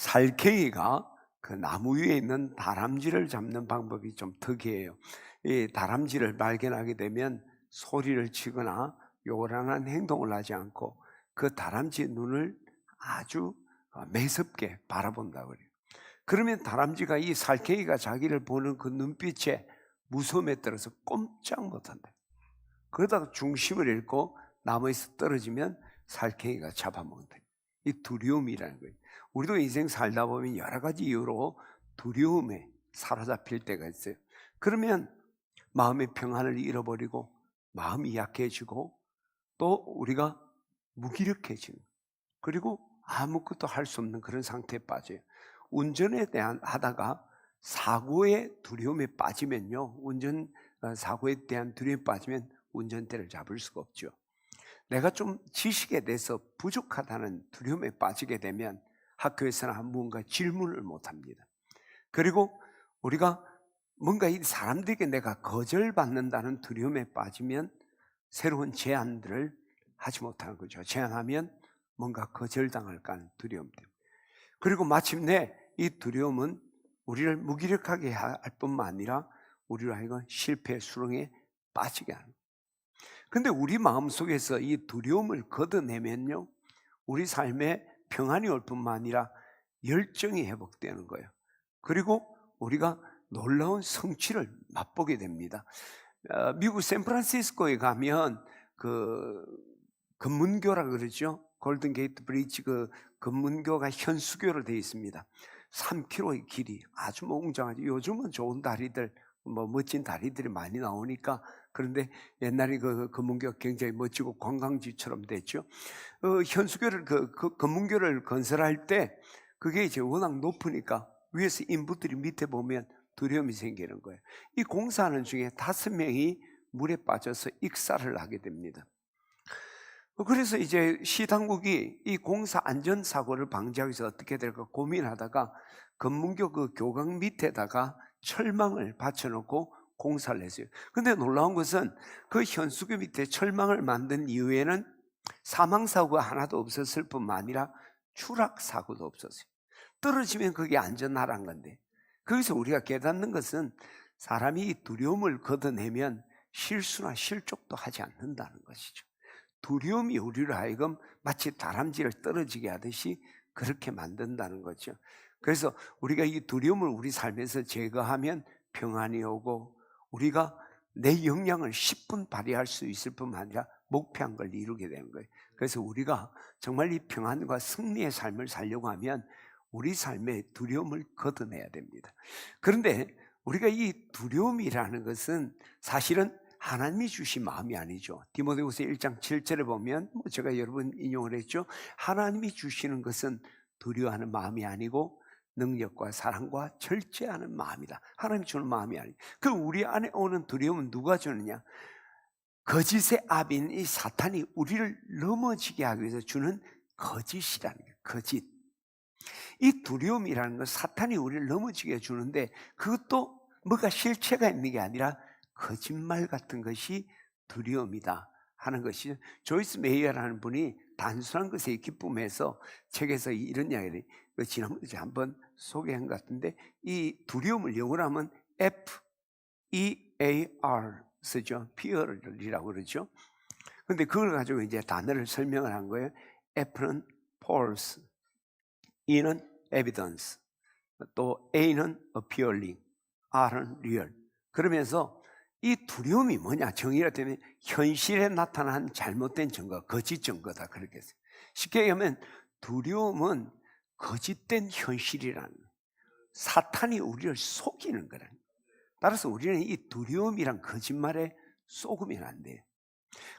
살쾡이가 그 나무 위에 있는 다람쥐를 잡는 방법이 좀 특이해요. 이 다람쥐를 발견하게 되면 소리를 치거나 요란한 행동을 하지 않고 그 다람쥐의 눈을 아주 매섭게 바라본다고 그래요. 그러면 다람쥐가 이 살쾡이가 자기를 보는 그 눈빛에 무서움에 떨어서 꼼짝 못한다. 그러다가 중심을 잃고 나무에서 떨어지면 살쾡이가 잡아먹는다. 이 두려움이라는 거예요. 우리도 인생 살다 보면 여러 가지 이유로 두려움에 사로잡힐 때가 있어요. 그러면 마음의 평안을 잃어버리고 마음이 약해지고 또 우리가 무기력해지는, 그리고 아무것도 할 수 없는 그런 상태에 빠져요. 운전에 대한 하다가 사고의 두려움에 빠지면요, 사고에 대한 두려움에 빠지면 운전대를 잡을 수가 없죠. 내가 좀 지식에 대해서 부족하다는 두려움에 빠지게 되면 학교에서는 무언가 질문을 못합니다. 그리고 우리가 뭔가 이 사람들에게 내가 거절받는다는 두려움에 빠지면 새로운 제안들을 하지 못하는 거죠. 제안하면 뭔가 거절당할까 하는 두려움 때문에. 그리고 마침내 이 두려움은 우리를 무기력하게 할 뿐만 아니라 우리로 하여금 실패의 수렁에 빠지게 하는 거예요. 근데 우리 마음속에서 이 두려움을 걷어내면요, 우리 삶에 평안이 올 뿐만 아니라 열정이 회복되는 거예요. 그리고 우리가 놀라운 성취를 맛보게 됩니다. 미국 샌프란시스코에 가면 그 금문교라 그러죠. 골든 게이트 브리지, 그 금문교가 현수교로 되어 있습니다. 3km의 길이 아주 웅장하죠. 요즘은 좋은 다리들, 멋진 다리들이 많이 나오니까. 그런데 옛날에 그 금문교가 굉장히 멋지고 관광지처럼 됐죠. 현수교를 금문교를 건설할 때 그게 이제 워낙 높으니까 위에서 인부들이 밑에 보면 두려움이 생기는 거예요. 이 공사하는 중에 5명이 물에 빠져서 익사를 하게 됩니다. 그래서 이제 시당국이 이 공사 안전사고를 방지하기 위해서 어떻게 될까 고민하다가 금문교 그 교각 밑에다가 철망을 받쳐놓고 공사를 했어요. 근데 놀라운 것은 그 현수교 밑에 철망을 만든 이후에는 사망사고가 하나도 없었을 뿐만 아니라 추락사고도 없었어요. 떨어지면 그게 안전하란 건데, 거기서 우리가 깨닫는 것은 사람이 이 두려움을 걷어내면 실수나 실족도 하지 않는다는 것이죠. 두려움이 우리를 하여금 마치 다람쥐를 떨어지게 하듯이 그렇게 만든다는 거죠. 그래서 우리가 이 두려움을 우리 삶에서 제거하면 평안이 오고 우리가 내 역량을 10분 발휘할 수 있을 뿐만 아니라 목표한 걸 이루게 되는 거예요. 그래서 우리가 정말 이 평안과 승리의 삶을 살려고 하면 우리 삶의 두려움을 걷어내야 됩니다. 그런데 우리가 이 두려움이라는 것은 사실은 하나님이 주신 마음이 아니죠. 디모데후서 1장 7절에 보면 제가 여러분 인용을 했죠. 하나님이 주시는 것은 두려워하는 마음이 아니고 능력과 사랑과 절제하는 마음이다. 하나님이 주는 마음이 아니에요. 그럼 우리 안에 오는 두려움은 누가 주느냐? 거짓의 아비인 이 사탄이 우리를 넘어지게 하기 위해서 주는 거짓이라는 거예요. 거짓. 이 두려움이라는 건 사탄이 우리를 넘어지게 주는데 그것도 뭐가 실체가 있는 게 아니라 거짓말 같은 것이 두려움이다 하는 것이, 조이스 메이어라는 분이 단순한 것의 기쁨에서 책에서 이런 이야기를 지난번에 한번 소개한 것 같은데, 이 두려움을 영어로 하면 F-E-A-R 쓰죠. fear이라고 그러죠. 근데 그걸 가지고 이제 단어를 설명을 한 거예요. F는 false, E는 evidence, 또 A는 appearing, R은 real. 그러면서 이 두려움이 뭐냐? 정의를 때문에 현실에 나타난 잘못된 증거, 거짓 증거다 그렇게 했어요. 쉽게 얘기하면 두려움은 거짓된 현실이라는 거예요. 사탄이 우리를 속이는 거라는 거예요. 따라서 우리는 이 두려움이란 거짓말에 속으면 안 돼요.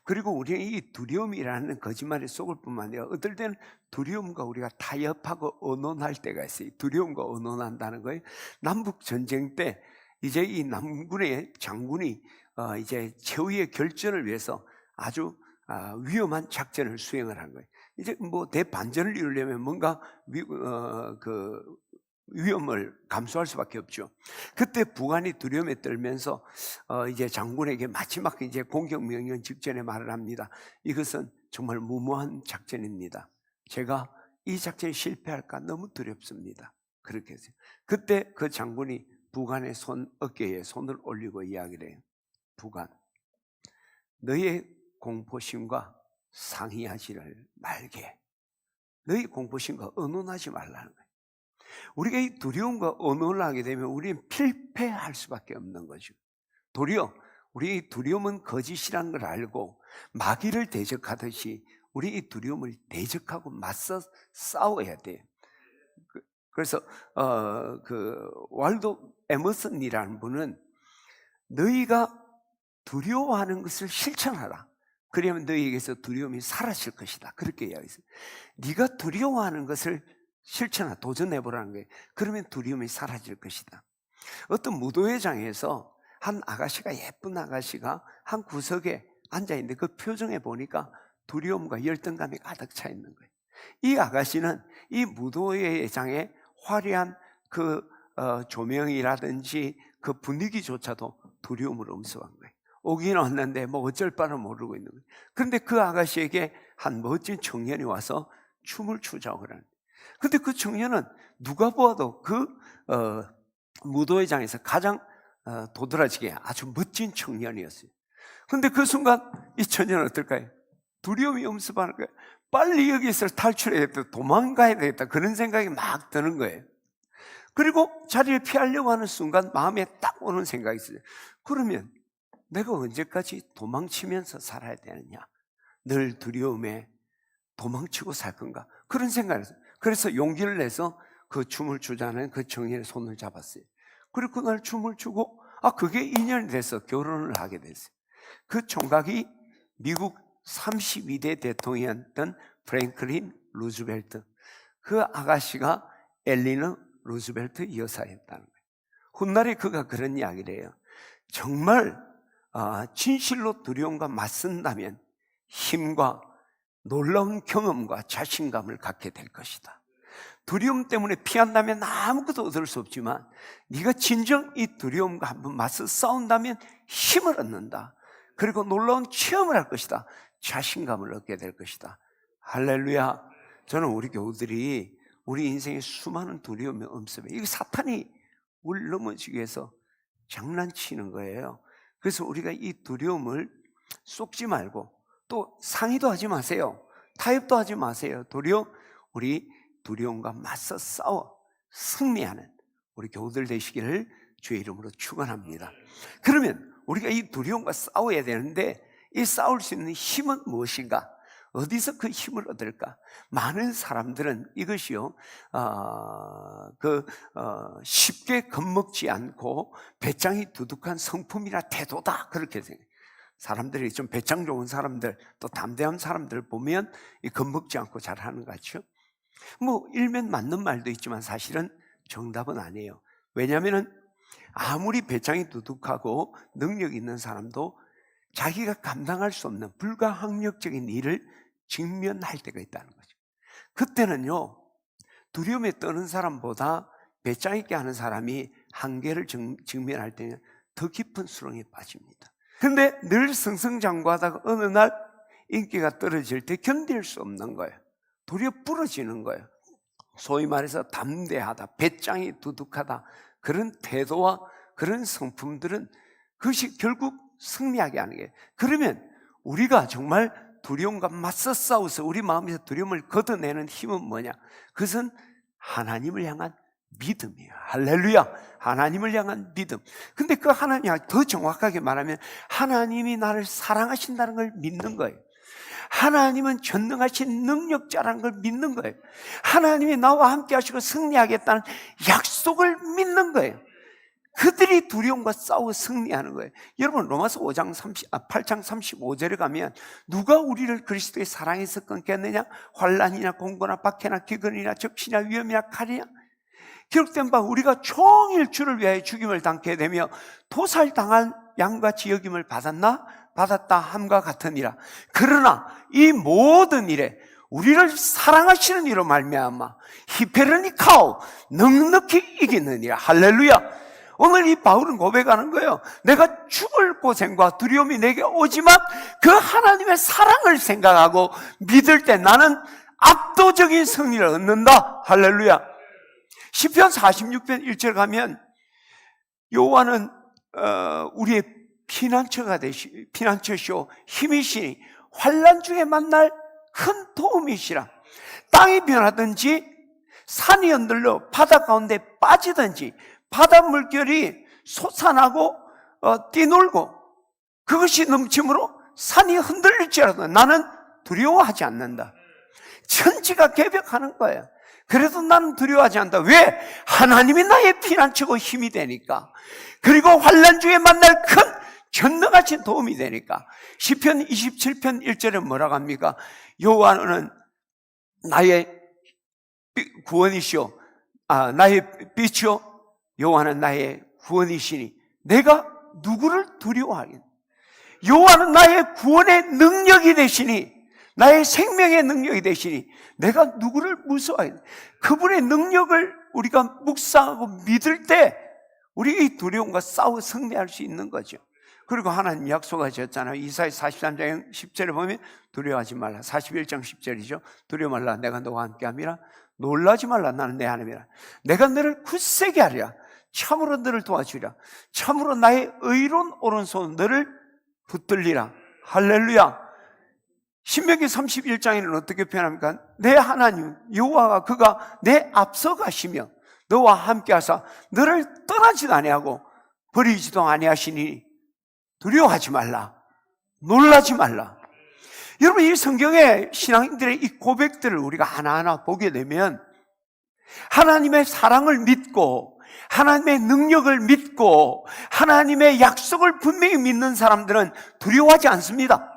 그리고 우리는 이 두려움이라는 거짓말에 속을 뿐만 아니라 어떨 때는 두려움과 우리가 타협하고 의논할 때가 있어요. 두려움과 의논한다는 거예요. 남북전쟁 때 이제 이 남군의 장군이 이제 최후의 결전을 위해서 아주 위험한 작전을 수행을 한 거예요. 이제 뭐 대반전을 이루려면 뭔가 위험을 감수할 수밖에 없죠. 그때 북한이 두려움에 떨면서 이제 장군에게 마지막 이제 공격 명령 직전에 말을 합니다. 이것은 정말 무모한 작전입니다. 제가 이 작전이 실패할까 너무 두렵습니다. 그렇게 했어요. 그때 그 장군이 부관의 어깨에 손을 올리고 이야기를 해요. 부관, 너의 공포심과 상의하지를 말게. 너희 공포심과 언론하지 말라는 거예요. 우리가 이 두려움과 언론을 하게 되면 우리는 필패할 수밖에 없는 거죠. 도리어 우리 이 두려움은 거짓이라는 걸 알고 마귀를 대적하듯이 우리 이 두려움을 대적하고 맞서 싸워야 돼요. 그래서 왈도 에머슨이라는 분은 너희가 두려워하는 것을 실천하라. 그러면 너희에게서 두려움이 사라질 것이다. 그렇게 이야기했어요. 네가 두려워하는 것을 실천하라. 도전해보라는 거예요. 그러면 두려움이 사라질 것이다. 어떤 무도회장에서 한 아가씨가, 예쁜 아가씨가 한 구석에 앉아있는데 그 표정에 보니까 두려움과 열등감이 가득 차 있는 거예요. 이 아가씨는 이 무도회장의 화려한 그 조명이라든지 그 분위기조차도 두려움으로 엄습한 거예요. 오긴 왔는데 뭐 어쩔 바를 모르고 있는 거예요. 그런데 그 아가씨에게 한 멋진 청년이 와서 춤을 추자고 그러는 거예요. 근데 그 청년은 누가 보아도 그 무도회장에서 가장 도드라지게 아주 멋진 청년이었어요. 근데 그 순간 이 청년은 어떨까요? 두려움이 엄습하는 거예요. 빨리 여기서 탈출해야겠다, 도망가야 되겠다, 그런 생각이 막 드는 거예요. 그리고 자리를 피하려고 하는 순간 마음에 딱 오는 생각이 있어요. 그러면 내가 언제까지 도망치면서 살아야 되느냐? 늘 두려움에 도망치고 살 건가? 그런 생각을 했어요. 그래서 용기를 내서 그 춤을 추자는 그 청년의 손을 잡았어요. 그리고 그날 춤을 추고 그게 인연이 돼서 결혼을 하게 됐어요. 그 총각이 미국 32대 대통령이었던 프랭클린 루즈벨트, 그 아가씨가 엘리너 루즈벨트 여사였다는 거예요. 훗날에 그가 그런 이야기를 해요. 정말 진실로 두려움과 맞선다면 힘과 놀라운 경험과 자신감을 갖게 될 것이다. 두려움 때문에 피한다면 아무것도 얻을 수 없지만 네가 진정 이 두려움과 한번 맞서 싸운다면 힘을 얻는다. 그리고 놀라운 체험을 할 것이다. 자신감을 얻게 될 것이다. 할렐루야. 저는 우리 교우들이 우리 인생에 수많은 두려움이 엄습해. 이게 사탄이 우리를 넘어지기 위해서 장난치는 거예요. 그래서 우리가 이 두려움을 쏟지 말고 또 상의도 하지 마세요. 타협도 하지 마세요. 도리어 우리 두려움과 맞서 싸워 승리하는 우리 교우들 되시기를 주의 이름으로 축원합니다. 그러면 우리가 이 두려움과 싸워야 되는데 이 싸울 수 있는 힘은 무엇인가? 어디서 그 힘을 얻을까? 많은 사람들은 이것이요, 쉽게 겁먹지 않고 배짱이 두둑한 성품이나 태도다, 그렇게 생각해요. 사람들이 좀 배짱 좋은 사람들, 또 담대한 사람들 보면 겁먹지 않고 잘하는 것 같죠? 뭐 일면 맞는 말도 있지만 사실은 정답은 아니에요. 왜냐하면 아무리 배짱이 두둑하고 능력 있는 사람도 자기가 감당할 수 없는 불가항력적인 일을 직면할 때가 있다는 거죠. 그때는요, 두려움에 떠는 사람보다 배짱 있게 하는 사람이 한계를 직면할 때는 더 깊은 수렁에 빠집니다. 근데 늘 승승장구하다가 어느 날 인기가 떨어질 때 견딜 수 없는 거예요. 도리어 부러지는 거예요. 소위 말해서 담대하다, 배짱이 두둑하다, 그런 태도와 그런 성품들은 그것이 결국 승리하게 하는 거예요. 그러면 우리가 정말 두려움과 맞서 싸워서 우리 마음에서 두려움을 걷어내는 힘은 뭐냐? 그것은 하나님을 향한 믿음이에요. 할렐루야. 하나님을 향한 믿음. 근데 그 하나님, 더 정확하게 말하면 하나님이 나를 사랑하신다는 걸 믿는 거예요. 하나님은 전능하신 능력자라는 걸 믿는 거예요. 하나님이 나와 함께 하시고 승리하겠다는 약속을 믿는 거예요. 그들이 두려움과 싸워 승리하는 거예요. 여러분, 로마서 8장 35절에 가면 누가 우리를 그리스도의 사랑에서 끊겠느냐? 환난이나 공고나 박해나 기근이나 적시나 위험이나 칼이냐? 기록된 바 우리가 종일 주를 위하여 죽임을 당케 되며 도살당한 양같이 여김을 받았나? 받았다 함과 같으니라. 그러나 이 모든 일에 우리를 사랑하시는 이로 말미암아 히페르니카오 넉넉히 이기느니라. 할렐루야. 오늘 이 바울은 고백하는 거예요. 내가 죽을 고생과 두려움이 내게 오지만 그 하나님의 사랑을 생각하고 믿을 때 나는 압도적인 승리를 얻는다. 할렐루야. 시편 46편 1절 가면 여호와는 우리의 피난처시오 힘이시니 환난 중에 만날 큰 도움이시라. 땅이 변하든지 산이 흔들려 바다 가운데 빠지든지 바다 물결이 솟아나고 뛰놀고 그것이 넘침으로 산이 흔들릴지라도 나는 두려워하지 않는다. 천지가 개벽하는 거예요. 그래도 나는 두려워하지 않는다. 왜? 하나님이 나의 피난처고 힘이 되니까. 그리고 환난 중에 만날 큰 전능하신 도움이 되니까. 시편 27편 1절에 뭐라고 합니까? 여호와는 나의 구원이시오. 나의 빛이요. 여호와는 나의 구원이시니 내가 누구를 두려워하겠나? 여호와는 나의 구원의 능력이 되시니, 나의 생명의 능력이 되시니 내가 누구를 무서워하겠나? 그분의 능력을 우리가 묵상하고 믿을 때 우리가 이 두려움과 싸워 승리할 수 있는 거죠. 그리고 하나님 약속하셨잖아요. 이사야 43장 10절에 보면 두려워하지 말라. 41장 10절이죠. 두려워 말라. 내가 너와 함께 함이라. 놀라지 말라. 나는 내 하나님이라. 내가 너를 굳세게 하리라. 참으로 너를 도와주리라. 참으로 나의 의로운 오른손 너를 붙들리라. 할렐루야. 신명기 31장에는 어떻게 표현합니까? 내 하나님 여호와가 그가 내 앞서 가시며 너와 함께 하사 너를 떠나지도 아니하고 버리지도 아니하시니 두려워하지 말라. 놀라지 말라. 여러분, 이 성경의 신앙인들의 이 고백들을 우리가 하나하나 보게 되면 하나님의 사랑을 믿고 하나님의 능력을 믿고 하나님의 약속을 분명히 믿는 사람들은 두려워하지 않습니다.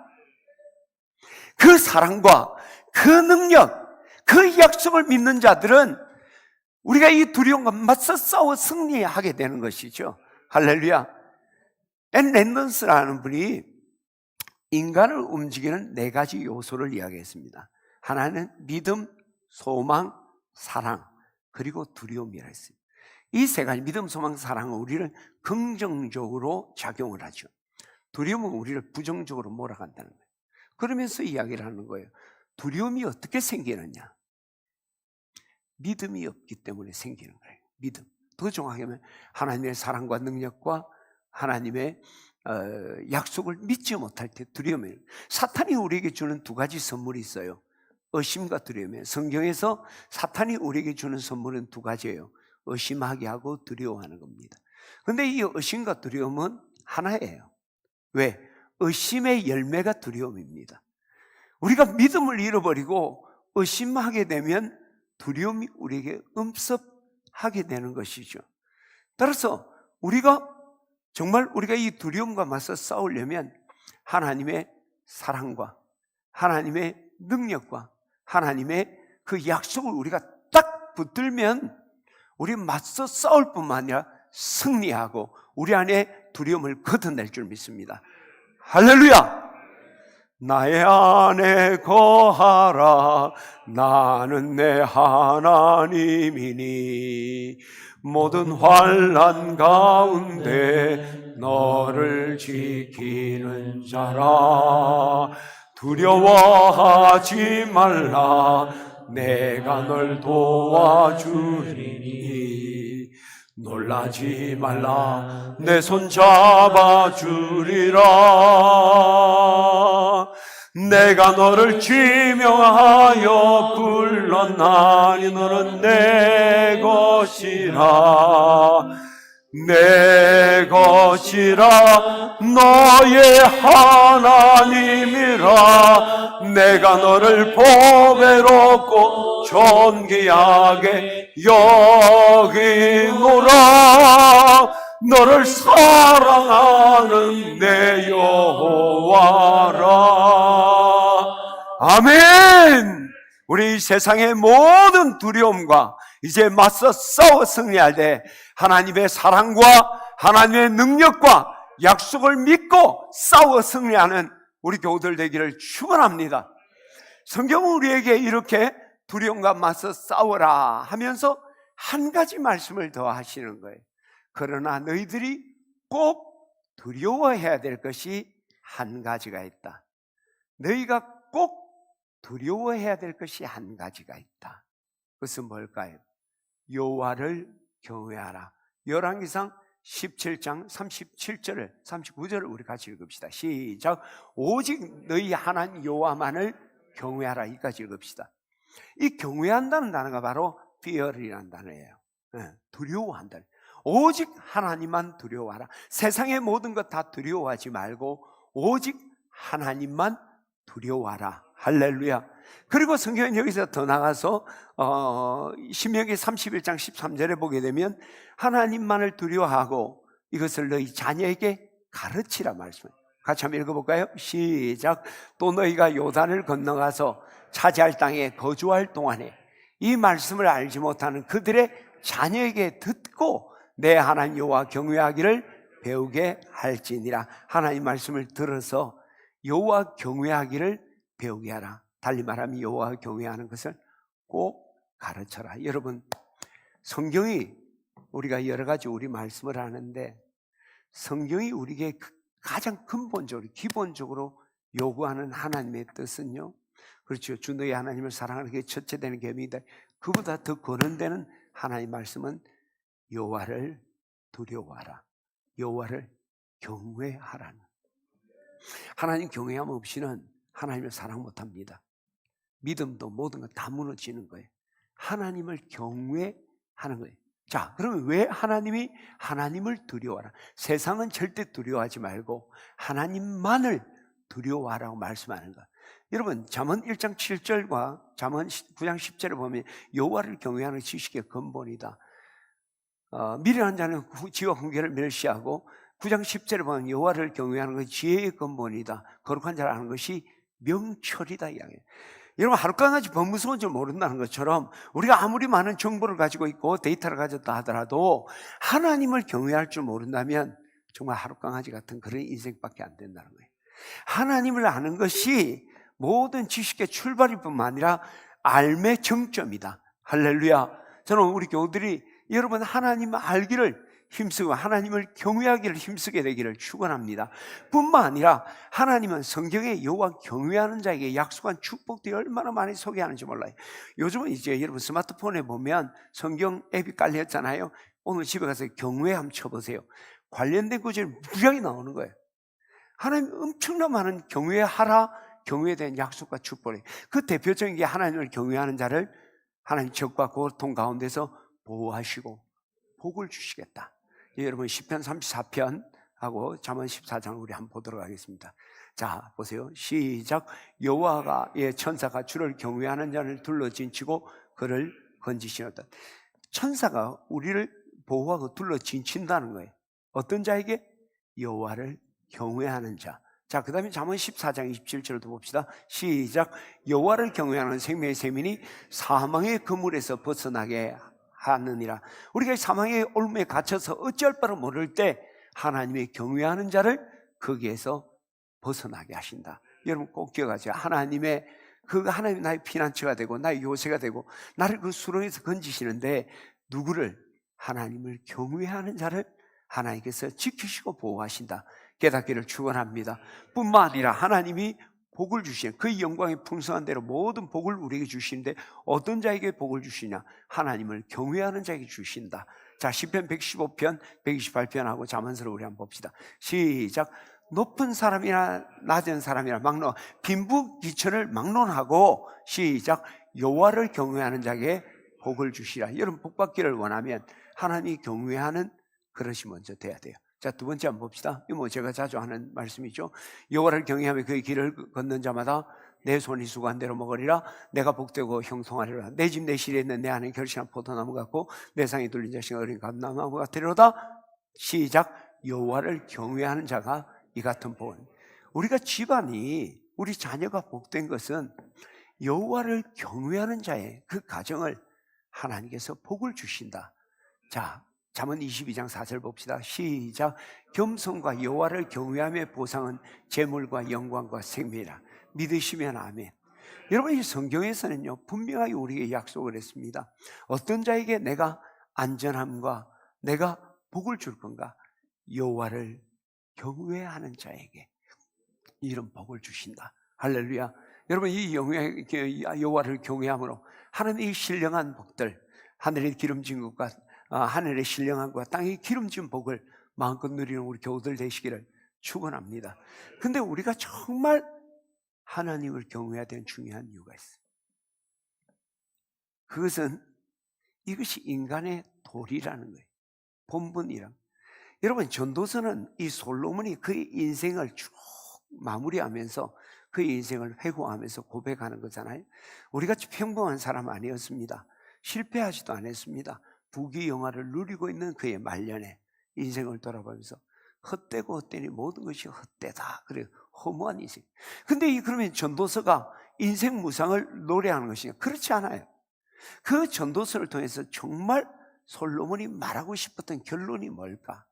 그 사랑과 그 능력, 그 약속을 믿는 자들은 우리가 이 두려움과 맞서 싸워 승리하게 되는 것이죠. 할렐루야. 앤 랜던스라는 분이 인간을 움직이는 4가지 요소를 이야기했습니다. 하나는 믿음, 소망, 사랑, 그리고 두려움이라 했습니다. 이 3가지 믿음, 소망, 사랑은 우리를 긍정적으로 작용을 하죠. 두려움은 우리를 부정적으로 몰아간다는 거예요. 그러면서 이야기를 하는 거예요. 두려움이 어떻게 생기느냐? 믿음이 없기 때문에 생기는 거예요. 믿음. 더 정확하게 하면 하나님의 사랑과 능력과 하나님의 약속을 믿지 못할 때 두려움이에요. 사탄이 우리에게 주는 2가지 선물이 있어요. 의심과 두려움이에요. 성경에서 사탄이 우리에게 주는 선물은 2가지예요. 의심하게 하고 두려워하는 겁니다. 그런데 이 의심과 두려움은 하나예요. 왜? 의심의 열매가 두려움입니다. 우리가 믿음을 잃어버리고 의심하게 되면 두려움이 우리에게 음습하게 되는 것이죠. 따라서 우리가 이 두려움과 맞서 싸우려면 하나님의 사랑과 하나님의 능력과 하나님의 그 약속을 우리가 딱 붙들면 우리 맞서 싸울 뿐만 아니라 승리하고 우리 안에 두려움을 걷어낼 줄 믿습니다. 할렐루야! 나의 안에 거하라. 나는 내 하나님이니 모든 환난 가운데 너를 지키는 자라. 두려워하지 말라. 내가 널 도와주리니 놀라지 말라. 내 손 잡아주리라. 내가 너를 지명하여 불렀나니 너는 내 것이라. 내 것이라. 너의 하나님이라. 내가 너를 보배롭고 존귀하게 여기노라. 너를 사랑하는 내 여호와라. 아멘. 우리 세상의 모든 두려움과 이제 맞서 싸워 승리할 때 하나님의 사랑과 하나님의 능력과 약속을 믿고 싸워 승리하는 우리 교우들 되기를 축원합니다. 성경은 우리에게 이렇게 두려움과 맞서 싸워라 하면서 한 가지 말씀을 더 하시는 거예요. 그러나 너희들이 꼭 두려워해야 될 것이 한 가지가 있다. 너희가 꼭 두려워해야 될 것이 한 가지가 있다. 그것은 뭘까요? 여호와를 경외하라. 열왕기상 17장 37절을 39절을 우리 같이 읽읍시다. 시작. 오직 너희 하나님 여호와만을 경외하라. 이까지 읽읍시다. 이 경외한다는 단어가 바로 fear이라는 단어예요. 두려워한다. 오직 하나님만 두려워하라. 세상의 모든 것 다 두려워하지 말고 오직 하나님만 두려워하라. 할렐루야. 그리고 성경은 여기서 더 나가서 신명기 31장 13절에 보게 되면 하나님만을 두려워하고 이것을 너희 자녀에게 가르치라 말씀해요. 같이 한번 읽어볼까요? 시작. 또 너희가 요단을 건너가서 차지할 땅에 거주할 동안에 이 말씀을 알지 못하는 그들의 자녀에게 듣고 내 하나님 여호와 경외하기를 배우게 할지니라. 하나님 말씀을 들어서 여호와 경외하기를 배우게 하라. 달리 말하면 여호와 경외하는 것을 꼭 가르쳐라. 여러분, 성경이 우리가 여러 가지 우리 말씀을 하는데 성경이 우리에게 가장 근본적으로 기본적으로 요구하는 하나님의 뜻은요, 그렇죠. 주 너희 하나님을 사랑하는 게 첫째 되는 계명이다. 그보다 더 권한되는 하나님 말씀은 여호와를 두려워하라. 여호와를 경외하라는. 하나님 경외함 없이는 하나님을 사랑 못합니다. 믿음도 모든 것 다 무너지는 거예요. 하나님을 경외하는 거예요. 자, 그러면 왜 하나님을 두려워하라? 세상은 절대 두려워하지 말고 하나님만을 두려워하라고 말씀하는 것. 여러분, 잠언 1장 7절과 잠언 9장 10절을 보면 여호와를 경외하는 지식의 근본이다. 미련한 자는 지와 훈계를 멸시하고 9장 10절에 보면 여호와를 경외하는 것이 지혜의 근본이다. 거룩한 자를 아는 것이 명철이다 이야기예요. 여러분, 하루까지 법무스러운 줄 모른다는 것처럼 우리가 아무리 많은 정보를 가지고 있고 데이터를 가졌다 하더라도 하나님을 경외할 줄 모른다면 정말 하루강아지 같은 그런 인생밖에 안 된다는 거예요. 하나님을 아는 것이 모든 지식의 출발일 뿐만 아니라 삶의 정점이다. 할렐루야. 저는 우리 교우들이 여러분 하나님을 알기를 힘쓰고 하나님을 경외하기를 힘쓰게 되기를 축원합니다. 뿐만 아니라 하나님은 성경에 여호와 경외하는 자에게 약속한 축복들이 얼마나 많이 소개하는지 몰라요. 요즘은 이제 여러분 스마트폰에 보면 성경 앱이 깔렸잖아요. 오늘 집에 가서 경외 한번 쳐보세요. 관련된 구절이 무지하게 나오는 거예요. 하나님 엄청난 많은 경외하라, 경외에 대한 약속과 축복이. 그 대표적인 게 하나님을 경외하는 자를 하나님 적과 고통 가운데서 보호하시고 복을 주시겠다. 여러분 시편 34편하고 잠언 14장 우리 한번 보도록 하겠습니다. 자, 보세요. 시작. 여호와가 천사가 주를 경외하는 자를 둘러진치고 그를 건지시었다. 천사가 우리를 보호하고 둘러진친다는 거예요. 어떤 자에게? 여호와를 경외하는 자. 자, 그 다음에 잠언 14장 27절도 봅시다. 시작. 여호와를 경외하는 생명의 세민이 사망의 그물에서 벗어나게 하느니라. 우리가 사망의 올무에 갇혀서 어찌할 바를 모를 때 하나님의 경외하는 자를 거기에서 벗어나게 하신다. 여러분 꼭 기억하세요. 하나님 나의 피난처가 되고 나의 요새가 되고 나를 그 수렁에서 건지시는데 누구를? 하나님을 경외하는 자를 하나님께서 지키시고 보호하신다. 깨닫기를 축원합니다. 뿐만 아니라 하나님이 복을 주시는 그 영광의 풍성한 대로 모든 복을 우리에게 주시는데 어떤 자에게 복을 주시냐? 하나님을 경외하는 자에게 주신다. 자, 시편 115편, 128편하고 잠언서를 우리 한번 봅시다. 시작. 높은 사람이나 낮은 사람이나 빈부귀천을 막론하고 시작. 여호와를 경외하는 자에게 복을 주시라. 여러분 복 받기를 원하면 하나님이 경외하는 그릇이 먼저 돼야 돼요. 자, 두 번째 한번 봅시다. 이거 제가 자주 하는 말씀이죠. 여호와를 경외하며 그의 길을 걷는 자마다 내 손이 수고한 대로 먹으리라. 내가 복되고 형통하리라. 내 집 내 실에 있는 내 안에 결실한 포도나무 같고 내 상에 둘린 자식은 어린 감나무 같으리로다. 시작. 여호와를 경외하는 자가 이 같은 복은. 우리가 집안이 우리 자녀가 복된 것은 여호와를 경외하는 자의 그 가정을 하나님께서 복을 주신다. 자, 잠언 22장 4절 봅시다. 시작. 겸손과 여호와를 경외함의 보상은 재물과 영광과 생명이라. 믿으시면 아멘. 여러분 이 성경에서는요 분명하게 우리에게 약속을 했습니다. 어떤 자에게 내가 안전함과 내가 복을 줄 건가? 여호와를 경외하는 자에게 이런 복을 주신다. 할렐루야. 여러분, 이 여호와를 경외함으로 하늘의 신령한 복들, 하늘의 기름진 것과 하늘의 신령한 것과 땅의 기름진 복을 마음껏 누리는 우리 교우들 되시기를 축원합니다. 근데 우리가 정말 하나님을 경외해야 되는 중요한 이유가 있어요. 그것은 이것이 인간의 도리라는 거예요. 본분이란. 여러분, 전도서는 이 솔로몬이 그의 인생을 쭉 마무리하면서 그의 인생을 회고하면서 고백하는 거잖아요. 우리같이 평범한 사람 아니었습니다. 실패하지도 않았습니다. 부귀영화를 누리고 있는 그의 말년에 인생을 돌아보면서 헛되고 헛되니 모든 것이 헛되다. 그래, 허무한 인생. 근데 그러면 전도서가 인생 무상을 노래하는 것이냐? 그렇지 않아요. 그 전도서를 통해서 정말 솔로몬이 말하고 싶었던 결론이 뭘까?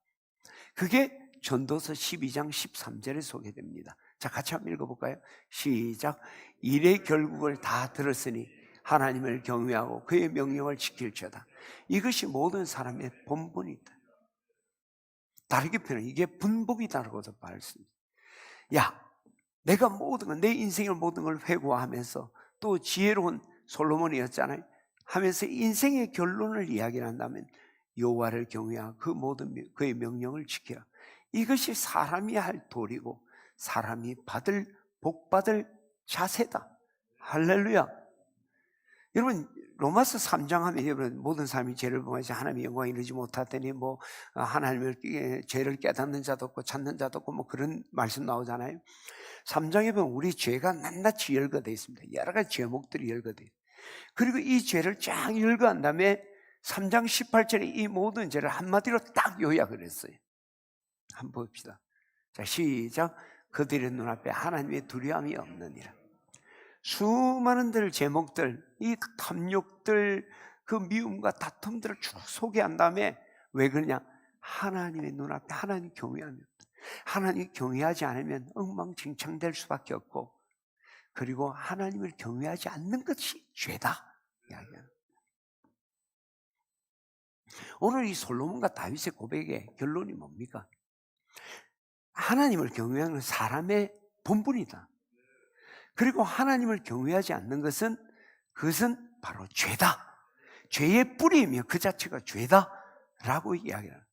그게 전도서 12장 13절에 소개됩니다. 자, 같이 한번 읽어볼까요? 시작. 일의 결국을 다 들었으니 하나님을 경외하고 그의 명령을 지킬지어다. 이것이 모든 사람의 본분이다. 다르게 표현해, 이게 분복이다라고도 말씀입니다. 야, 내가 모든 걸, 내 인생의 모든 걸 회고하면서 또 지혜로운 솔로몬이었잖아요. 하면서 인생의 결론을 이야기한다면 여호와를 경외하고 그 모든 그의 명령을 지키라. 이것이 사람이 할 도리고 사람이 복받을 자세다. 할렐루야. 여러분, 로마서 3장 하면 여러분, 모든 사람이 죄를 범하지 하나님의 영광에 이르지 못하더니 하나님을 죄를 깨닫는 자도 없고 찾는 자도 없고 그런 말씀 나오잖아요. 3장에 보면 우리 죄가 낱낱이 열거되어 있습니다. 여러 가지 제목들이 열거되어 있습니다. 그리고 이 죄를 쫙 열거한 다음에 3장 18절에 이 모든 죄를 한마디로 딱 요약을 했어요. 한번 봅시다. 자, 시작. 그들의 눈앞에 하나님의 두려움이 없느니라. 수많은 제목들, 이 탐욕들, 그 미움과 다툼들을 쭉 소개한 다음에 왜 그러냐? 하나님의 눈앞에 하나님 경외하면, 하나님 경외하지 않으면 엉망진창될 수밖에 없고, 그리고 하나님을 경외하지 않는 것이 죄다 이야기하는. 오늘 이 솔로몬과 다윗의 고백의 결론이 뭡니까? 하나님을 경외하는 사람의 본분이다. 그리고 하나님을 경외하지 않는 것은 그것은 바로 죄다. 죄의 뿌리이며 그 자체가 죄다라고 이야기합니다.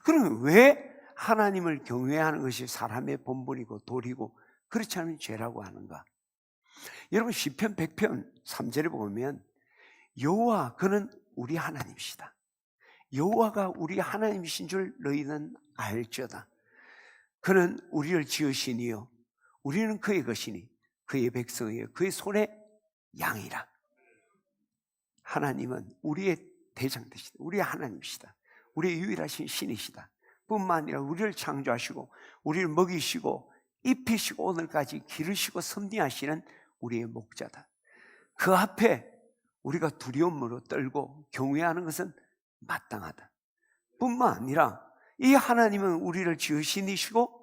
그러면 왜 하나님을 경외하는 것이 사람의 본분이고 도리고 그렇지 않으면 죄라고 하는가? 여러분, 시편 100편 3절에 보면 여호와 그는 우리 하나님이시다. 여호와가 우리 하나님이신 줄 너희는 알지어다. 그는 우리를 지으시니요 우리는 그의 것이니 그의 백성이요 그의 손의 양이라. 하나님은 우리의 대장되시다. 우리의 하나님이시다. 우리의 유일하신 신이시다. 뿐만 아니라 우리를 창조하시고 우리를 먹이시고 입히시고 오늘까지 기르시고 섭리하시는 우리의 목자다. 그 앞에 우리가 두려움으로 떨고 경외하는 것은 마땅하다. 뿐만 아니라 이 하나님은 우리를 지으시니시고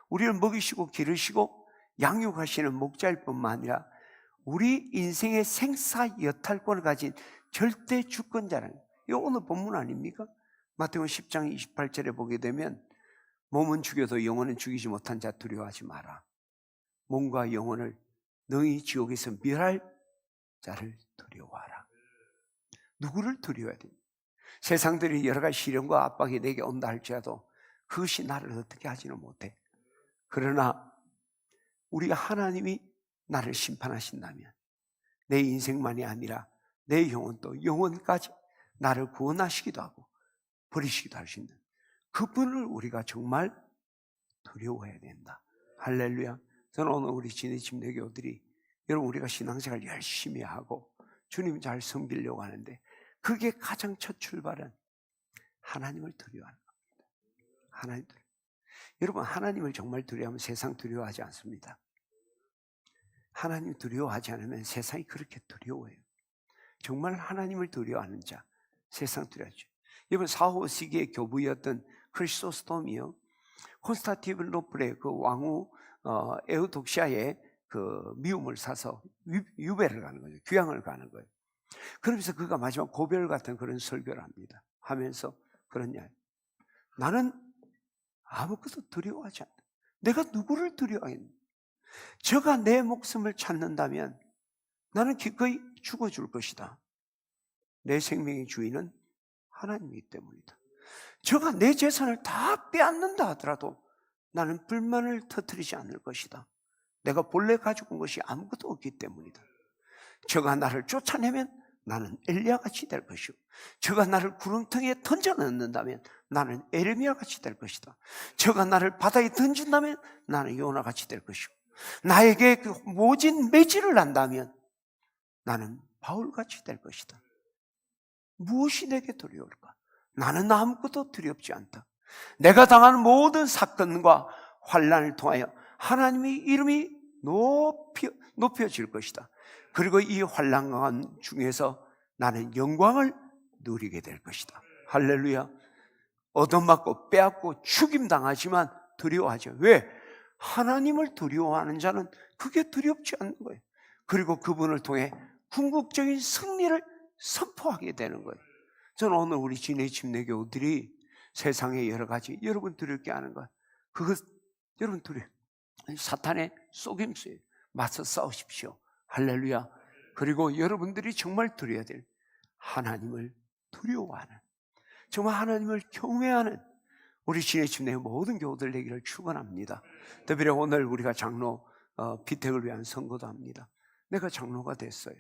우리를 먹이시고 기르시고 양육하시는 목자일 뿐만 아니라 우리 인생의 생사여탈권을 가진 절대 주권자라는 거예요. 이거 오늘 본문 아닙니까? 마태복음 10장 28절에 보게 되면 몸은 죽여도 영혼은 죽이지 못한 자 두려워하지 마라. 몸과 영혼을 너희 지옥에서 멸할 자를 두려워하라. 누구를 두려워해야 됩니까? 세상들이 여러 가지 시련과 압박이 내게 온다 할지라도 그것이 나를 어떻게 하지는 못해. 그러나 우리 하나님이 나를 심판하신다면 내 인생만이 아니라 내 영혼도 영혼까지 나를 구원하시기도 하고 버리시기도 하시는 그분을 우리가 정말 두려워해야 된다. 할렐루야. 저는 오늘 우리 진해집 내교들이 여러분 우리가 신앙생활 열심히 하고 주님 잘 섬기려고 하는데 그게 가장 첫 출발은 하나님을 두려워하는 겁니다. 하나님 두려워. 여러분, 하나님을 정말 두려워하면 세상 두려워하지 않습니다. 하나님 두려워하지 않으면 세상이 그렇게 두려워해요. 정말 하나님을 두려워하는 자, 세상 두려워하죠. 이번 4, 5세기의 교부였던 크리소스톰이요, 콘스탄티노플의 그 왕후 에우독시아의 그 미움을 사서 유배를 가는 거죠. 귀향을 가는 거예요. 그러면서 그가 마지막 고별 같은 그런 설교를 합니다. 하면서 그러냐, 나는 아무것도 두려워하지 않는다. 내가 누구를 두려워하겠냐? 저가 내 목숨을 찾는다면 나는 기꺼이 죽어줄 것이다. 내 생명의 주인은 하나님이기 때문이다. 저가 내 재산을 다 빼앗는다 하더라도 나는 불만을 터뜨리지 않을 것이다. 내가 본래 가지고 온 것이 아무것도 없기 때문이다. 저가 나를 쫓아내면 나는 엘리야같이 될 것이고, 저가 나를 구렁텅이에 던져 넣는다면 나는 에레미야같이 될 것이다. 저가 나를 바다에 던진다면 나는 요나같이 될 것이고, 나에게 그 모진 매질을 한다면 나는 바울같이 될 것이다. 무엇이 내게 두려울까? 나는 아무것도 두렵지 않다. 내가 당하는 모든 사건과 환난을 통하여 하나님의 이름이 높여질 것이다. 그리고 이 환난 중에서 나는 영광을 누리게 될 것이다. 할렐루야. 얻어맞고 빼앗고 죽임당하지만 두려워하죠. 왜? 하나님을 두려워하는 자는 그게 두렵지 않는 거예요. 그리고 그분을 통해 궁극적인 승리를 선포하게 되는 거예요. 저는 오늘 우리 진해 침례교우들이 세상에 여러 가지 여러분 두렵게 하는 것, 그것 여러분 사탄의 속임수에 맞서 싸우십시오. 할렐루야. 그리고 여러분들이 정말 두려워야 될 하나님을 두려워하는, 정말 하나님을 경외하는 우리 진해 침례 모든 교우들 되기를 축원합니다. 특별히 오늘 우리가 장로 피택을 위한 선거도 합니다. 내가 장로가 됐어요.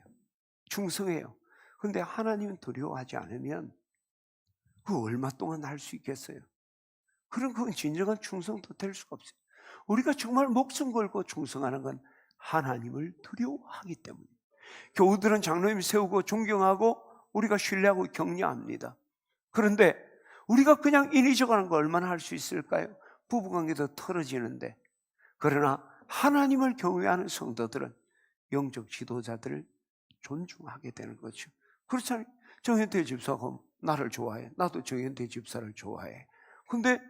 충성해요. 그런데 하나님은 두려워하지 않으면 그 얼마 동안 할 수 있겠어요? 그건 진정한 충성도 될 수가 없어요. 우리가 정말 목숨 걸고 충성하는 건 하나님을 두려워하기 때문에. 교우들은 장로님 세우고 존경하고 우리가 신뢰하고 격려합니다. 그런데 우리가 그냥 인위적으로 거 얼마나 할 수 있을까요? 부부관계도 틀어지는데. 그러나 하나님을 경외하는 성도들은 영적 지도자들을 존중하게 되는 거죠. 그렇잖아요. 정현태 집사가 나를 좋아해. 나도 정현태 집사를 좋아해. 근데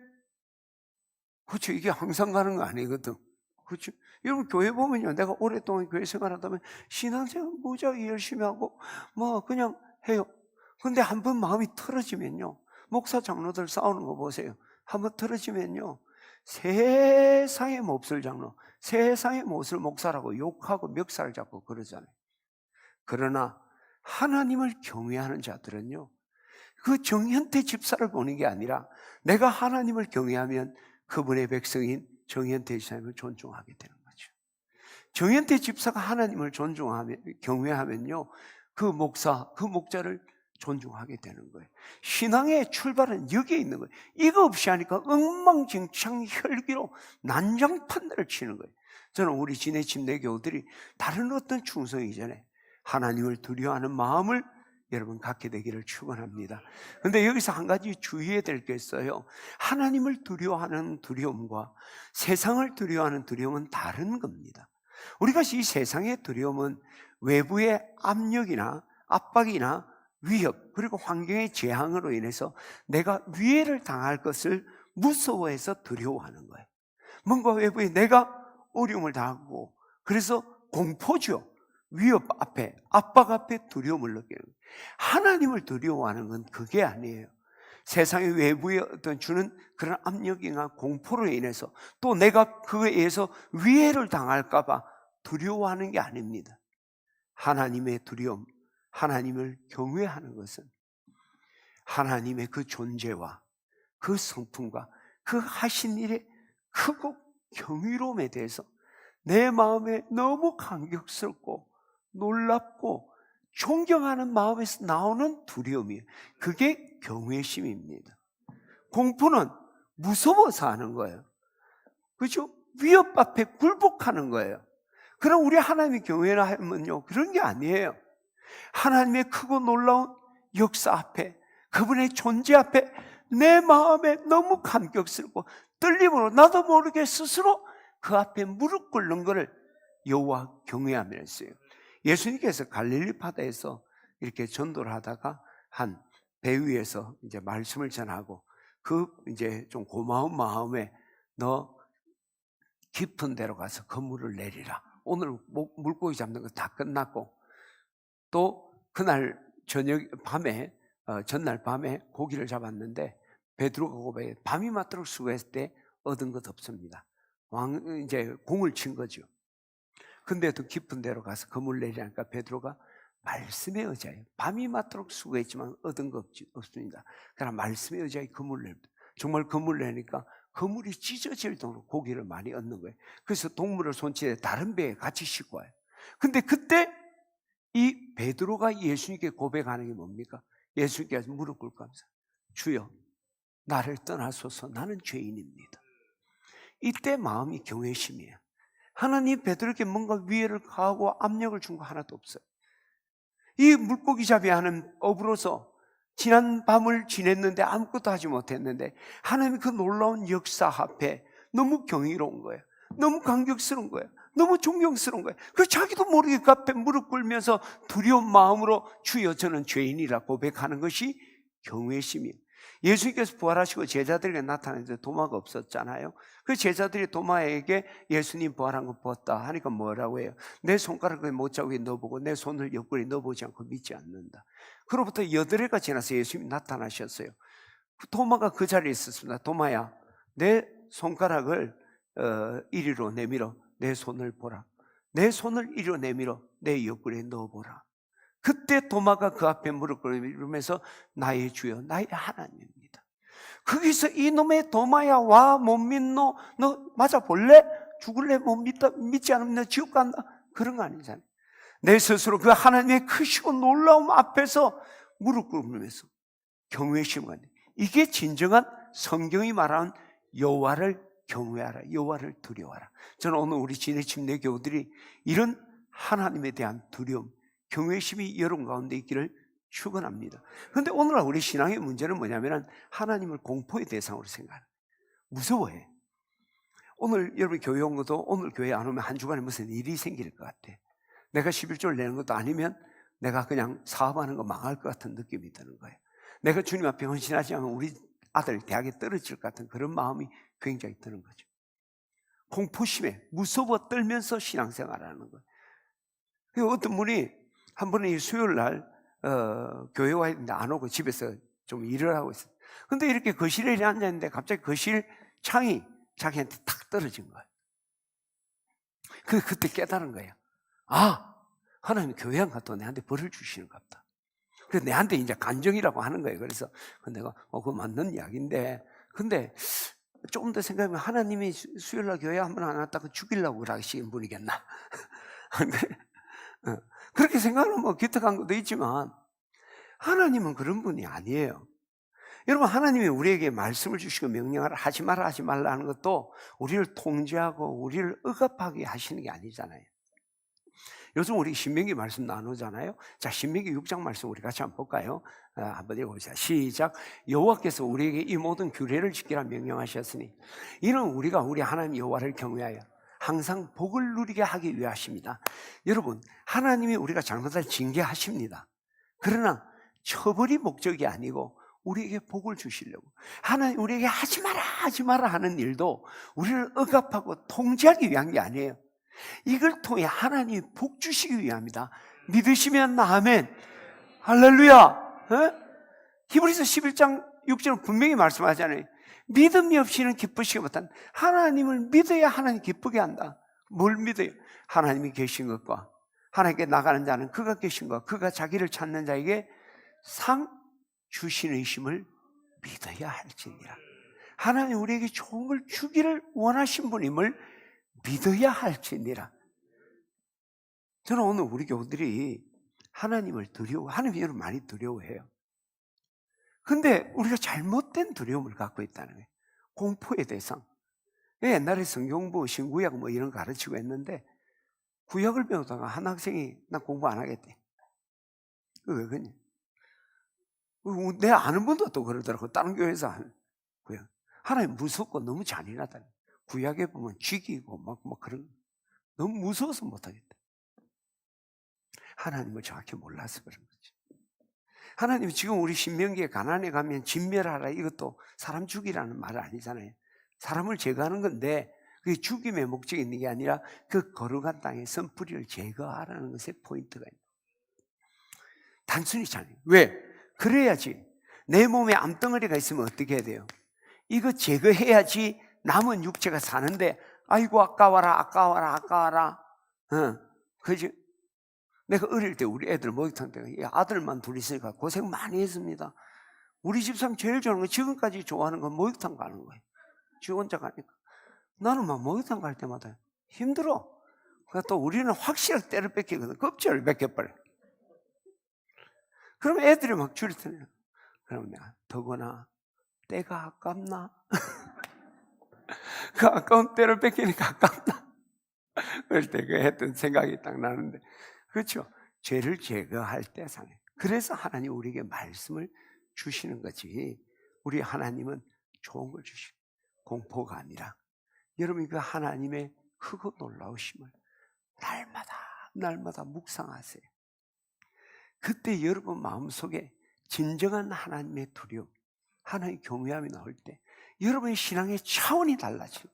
그렇죠. 이게 항상 가는 거 아니거든. 그렇죠. 여러분 교회 보면요, 내가 오랫동안 교회 생활하다면 신앙생활 무지하게 열심히 하고 뭐 그냥 해요. 근데 한번 마음이 틀어지면요, 목사 장로들 싸우는 거 보세요. 한번 틀어지면요, 세상에 몹쓸 장로, 세상에 몹쓸 목사라고 욕하고 멱살 잡고 그러잖아요. 그러나 하나님을 경외하는 자들은요, 그 정현태 집사를 보는 게 아니라 내가 하나님을 경외하면 그분의 백성인 정현태 집사님을 존중하게 되는 거죠. 정현태 집사가 하나님을 경외하면요, 그 목자를 존중하게 되는 거예요. 신앙의 출발은 여기에 있는 거예요. 이거 없이 하니까 엉망진창 혈기로 난장판들을 치는 거예요. 저는 우리 진해 침례교우들이 다른 어떤 충성 이전에 하나님을 두려워하는 마음을 여러분 갖게 되기를 축원합니다. 그런데 여기서 한 가지 주의해야 될 게 있어요. 하나님을 두려워하는 두려움과 세상을 두려워하는 두려움은 다른 겁니다. 우리가 이 세상의 두려움은 외부의 압력이나 압박이나 위협, 그리고 환경의 재앙으로 인해서 내가 위해를 당할 것을 무서워해서 두려워하는 거예요. 뭔가 외부에 내가 어려움을 당하고, 그래서 공포죠. 위협 앞에, 압박 앞에 두려움을 느끼는 거예요. 하나님을 두려워하는 건 그게 아니에요. 세상의 외부에 어떤 주는 그런 압력이나 공포로 인해서 또 내가 그에 의해서 위해를 당할까봐 두려워하는 게 아닙니다. 하나님의 두려움, 하나님을 경외하는 것은 하나님의 그 존재와 그 성품과 그 하신 일의 크고 경이로움에 대해서 내 마음에 너무 감격스럽고 놀랍고 존경하는 마음에서 나오는 두려움이에요. 그게 경외심입니다. 공포는 무서워서 하는 거예요. 그렇죠? 위협 앞에 굴복하는 거예요. 그럼 우리 하나님의 경외나 하면요, 그런 게 아니에요. 하나님의 크고 놀라운 역사 앞에, 그분의 존재 앞에 내 마음에 너무 감격스럽고 떨림으로 나도 모르게 스스로 그 앞에 무릎 꿇는 것을 여호와 경외하면서요. 예수님께서 갈릴리 바다에서 이렇게 전도를 하다가 한 배 위에서 이제 말씀을 전하고, 그 이제 좀 고마운 마음에 너 깊은 데로 가서 그물을 내리라. 오늘 물고기 잡는 거 다 끝났고, 또 그날 전날 밤에 고기를 잡았는데 베드로가 고백해 밤이 맞도록 수고했을 때 얻은 것 없습니다. 이제 공을 친 거죠. 근데도 깊은 데로 가서 그물 내리니까 베드로가 말씀에 의지하여, 밤이 맞도록 수고했지만 얻은 거 없습니다. 그러나 말씀에 의지하여 그물 냅니다. 정말 그물 내니까 그물이 찢어질 정도로 고기를 많이 얻는 거예요. 그래서 동물을 손질해 다른 배에 같이 싣고 와요. 근데 그때 이 베드로가 예수님께 고백하는 게 뭡니까? 예수님께서 무릎 꿇고 하면서 주여 나를 떠나소서 나는 죄인입니다. 이때 마음이 경외심이에요. 하나님 베드로에게 뭔가 위해를 가하고 압력을 준 거 하나도 없어요. 이 물고기 잡이하는 업으로서 지난 밤을 지냈는데 아무것도 하지 못했는데 하나님의 그 놀라운 역사 앞에 너무 경이로운 거예요. 너무 감격스러운 거예요. 너무 존경스러운 거예요. 그 자기도 모르게 그 앞에 무릎 꿇으면서 두려운 마음으로 주여 저는 죄인이라 고백하는 것이 경외심이에요. 예수님께서 부활하시고 제자들에게 나타났는데 도마가 없었잖아요. 그 제자들이 도마에게 예수님 부활한 거 보았다 하니까 뭐라고 해요? 내 손가락을 못자국에 넣어보고 내 손을 옆구리에 넣어보지 않고 믿지 않는다. 그로부터 8해가 지나서 예수님이 나타나셨어요. 도마가 그 자리에 있었습니다. 도마야 내 손가락을 이리로 내밀어 내 손을 보라. 내 손을 이리로 내밀어 내 옆구리에 넣어보라. 그때 도마가 그 앞에 무릎 꿇으면서 나의 주여 나의 하나님입니다. 거기서 이놈의 도마야 와 못 믿노? 너 맞아 볼래? 죽을래? 못 믿지 않으면 너 지옥 간다? 그런 거 아니잖아요. 내 스스로 그 하나님의 크시고 놀라움 앞에서 무릎 꿇으면서 경외심을 갖는, 이게 진정한 성경이 말하는 여호와를 경외하라, 여호와를 두려워하라. 저는 오늘 우리 지내침 내 교우들이 이런 하나님에 대한 두려움, 경외심이 여러분 가운데 있기를 축원합니다. 그런데 오늘날 우리 신앙의 문제는 뭐냐면 하나님을 공포의 대상으로 생각하는, 무서워해. 오늘 여러분 교회 온 것도 오늘 교회 안 오면 한 주간에 무슨 일이 생길 것 같아. 내가 11조를 내는 것도 아니면 내가 그냥 사업하는 거 망할 것 같은 느낌이 드는 거예요. 내가 주님 앞에 헌신하지 않으면 우리 아들 대학에 떨어질 것 같은 그런 마음이 굉장히 드는 거죠. 공포심에 무서워 떨면서 신앙생활하는 거예요. 어떤 분이 한 번은 수요일 날 교회 와 있는데 안 오고 집에서 좀 일을 하고 있어요. 근데 이렇게 거실에 앉아있는데 갑자기 거실 창이 자기한테 탁 떨어진 거예요. 그때 깨달은 거예요. 아, 하나님 교회 안 갔다 내한테 벌을 주시는 것 같다. 그래서 내한테 이제 간정이라고 하는 거예요. 그래서 내가 그거 맞는 이야기인데, 근데 조금 더 생각하면 하나님이 수요일날 교회 한 번 안 왔다가 죽이려고 그러시는 분이겠나. 그렇게 생각하면 뭐 기특한 것도 있지만 하나님은 그런 분이 아니에요. 여러분, 하나님이 우리에게 말씀을 주시고 명령을 하지 마라 하지 말라 하는 것도 우리를 통제하고 우리를 억압하게 하시는 게 아니잖아요. 요즘 우리 신명기 말씀 나누잖아요. 자, 신명기 6장 말씀 우리 같이 한번 볼까요? 한번 읽어보자. 시작. 여호와께서 우리에게 이 모든 규례를 지키라 명령하셨으니 이는 우리가 우리 하나님 여호와를 경외하여 항상 복을 누리게 하기 위하십니다. 여러분, 하나님이 우리가 잘못할 징계하십니다. 그러나 처벌이 목적이 아니고 우리에게 복을 주시려고, 하나님 우리에게 하지 마라 하는 일도 우리를 억압하고 통제하기 위한 게 아니에요. 이걸 통해 하나님이 복 주시기 위함이다. 믿으시면 아멘. 할렐루야. 히브리서 11장 6절은 분명히 말씀하잖아요. 믿음이 없이는 기쁘시지 못한다. 하나님을 믿어야 하나님 기쁘게 한다. 뭘 믿어요? 하나님이 계신 것과 하나님께 나가는 자는 그가 계신 것, 그가 자기를 찾는 자에게 상 주시는 힘을 믿어야 할지니라. 하나님 우리에게 좋은 걸 주기를 원하신 분임을 믿어야 할지니라. 저는 오늘 우리 교우들이 하나님을 하나님 여러분 많이 두려워해요. 근데 우리가 잘못된 두려움을 갖고 있다는 거예요. 공포의 대상. 옛날에 성경부, 신구약 뭐 이런 거 가르치고 했는데 구약을 배우다가 한 학생이 나 공부 안 하겠대. 왜 그러냐? 내 아는 분도 또 그러더라고. 다른 교회에서 구약. 하나님 무섭고 너무 잔인하다. 구약에 보면 죽이고 막 그런, 너무 무서워서 못하겠다. 하나님을 정확히 몰라서 그런 거지. 하나님이 지금 우리 신명기에 가나안에 가면 진멸하라, 이것도 사람 죽이라는 말 아니잖아요. 사람을 제거하는 건데 그게 죽임의 목적이 있는 게 아니라 그 거룩한 땅에 선뿌리를 제거하라는 것에 포인트가 있는 거예요. 단순히 잔인. 왜? 그래야지. 내 몸에 암덩어리가 있으면 어떻게 해야 돼요? 이거 제거해야지 남은 육체가 사는데 아이고 아까워라 그지? 내가 어릴 때 우리 애들 목욕탕 때 아들만 둘이 있으니까 고생 많이 했습니다. 우리 집사람 제일 좋아하는 거, 지금까지 좋아하는 건 목욕탕 가는 거예요. 지 혼자 가니까. 나는 막 목욕탕 갈 때마다 힘들어. 그러니까 또 우리는 확실하게 때를 뺏기거든. 껍질을 뺏겨버려. 그럼 애들이 막 줄이 트네. 그러면 내가 더구나 때가 아깝나? 그 아까운 때를 뺏기니까 아깝나? 그럴 때 그 했던 생각이 딱 나는데, 그렇죠? 죄를 제거할 때 사네. 그래서 하나님 우리에게 말씀을 주시는 거지. 우리 하나님은 좋은 걸 주시고 공포가 아니라, 여러분이 그 하나님의 크고 놀라우심을 날마다 묵상하세요. 그때 여러분 마음속에 진정한 하나님의 두려움, 하나님의 경외함이 나올 때 여러분의 신앙의 차원이 달라져요.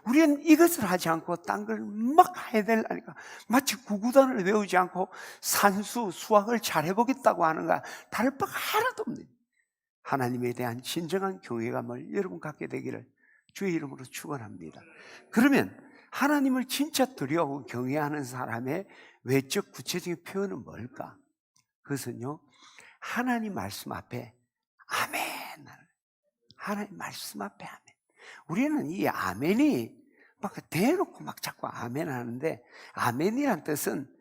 우리는 이것을 하지 않고 딴 걸 막 해야 되려니까 마치 구구단을 외우지 않고 산수, 수학을 잘해보겠다고 하는 거야. 다를 바가 하나도 없는 하나님에 대한 진정한 경외감을 여러분 갖게 되기를 주의 이름으로 축원합니다. 그러면 하나님을 진짜 두려워하고 경외하는 사람의 외적 구체적인 표현은 뭘까? 그것은요, 하나님 말씀 앞에 아멘. 하나님 말씀 앞에 아멘. 우리는 이 아멘이 막 대놓고 막 자꾸 아멘 하는데, 아멘이란 뜻은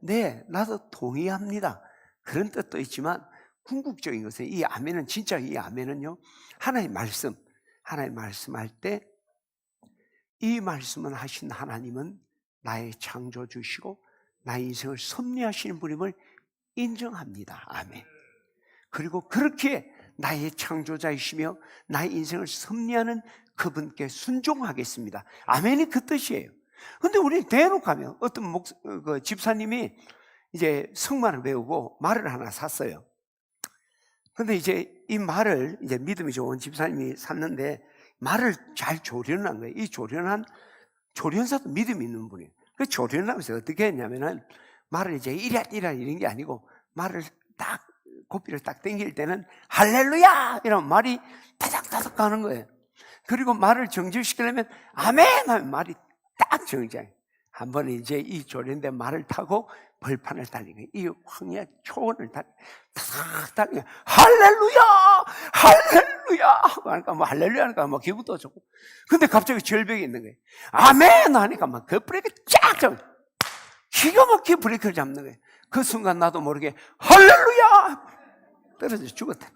네, 나도 동의합니다, 그런 뜻도 있지만, 궁극적인 것은 이 아멘은, 진짜 이 아멘은요, 하나님 말씀할 때 이 말씀을 하신 하나님은 나의 창조주시고 나의 인생을 섭리하시는 분임을 인정합니다. 아멘. 그리고 그렇게 나의 창조자이시며 나의 인생을 섭리하는 그분께 순종하겠습니다. 아멘이 그 뜻이에요. 근데 우리 대놓고 하면, 어떤 집사님이 이제 성말을 배우고 말을 하나 샀어요. 근데 이제 이 말을 이제 믿음이 좋은 집사님이 샀는데 말을 잘 조련한 거예요. 이 조련사도 믿음이 있는 분이에요. 그 조련하면서 어떻게 했냐면은, 말을 이제 이런 게 아니고, 말을 딱 고삐를 딱 당길 때는 할렐루야 이런 말이 타닥타닥 가는 거예요. 그리고 말을 정지시키려면 아멘 하면 말이 딱 정지해. 한 번은 이제 이 조련된 말을 타고 벌판을 달리고 이 황야 초원을 타닥 달리고 할렐루야 하고 하니까 뭐 할렐루야 하니까 뭐 기분도 좋고, 근데 갑자기 절벽에 있는 거예요. 아멘 하니까 막 그 브레이크 쫙 잡아, 기가 막히게 브레이크를 잡는 거예요. 그 순간 나도 모르게 할렐루야 떨어져 죽었다.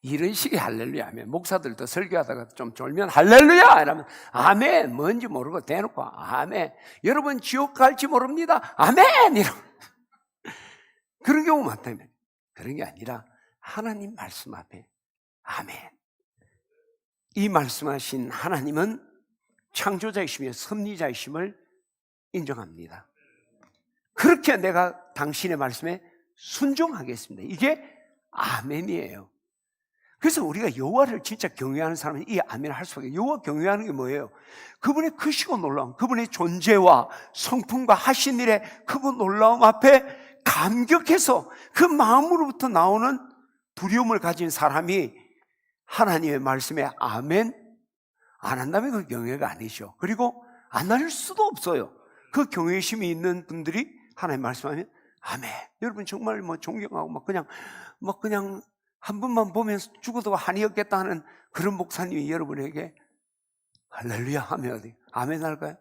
이런 식의 할렐루야 하면, 목사들도 설교하다가 좀 졸면 할렐루야 이러면 아멘 뭔지 모르고 대놓고 아멘, 여러분 지옥 갈지 모릅니다 아멘 이러면 그런 경우 많다면, 그런 게 아니라 하나님 말씀 앞에 아멘. 이 말씀하신 하나님은 창조자이시며 섭리자이심을 인정합니다. 그렇게 내가 당신의 말씀에 순종하겠습니다. 이게 아멘이에요. 그래서 우리가 여호와를 진짜 경외하는 사람은 이 아멘을 할 수밖에. 여호와 경외하는 게 뭐예요? 그분의 크시고 놀라움, 그분의 존재와 성품과 하신 일에 그분 놀라움 앞에 감격해서 그 마음으로부터 나오는 두려움을 가진 사람이 하나님의 말씀에 아멘 안 한다면 그 경외가 아니죠. 그리고 안 할 수도 없어요. 그 경외심이 있는 분들이 하나님 말씀하면 아멘. 여러분 정말 뭐 존경하고 막 그냥 한 번만 보면 죽어도 한이 없겠다 하는 그런 목사님이 여러분에게 할렐루야 하면 어디 아멘 할까요?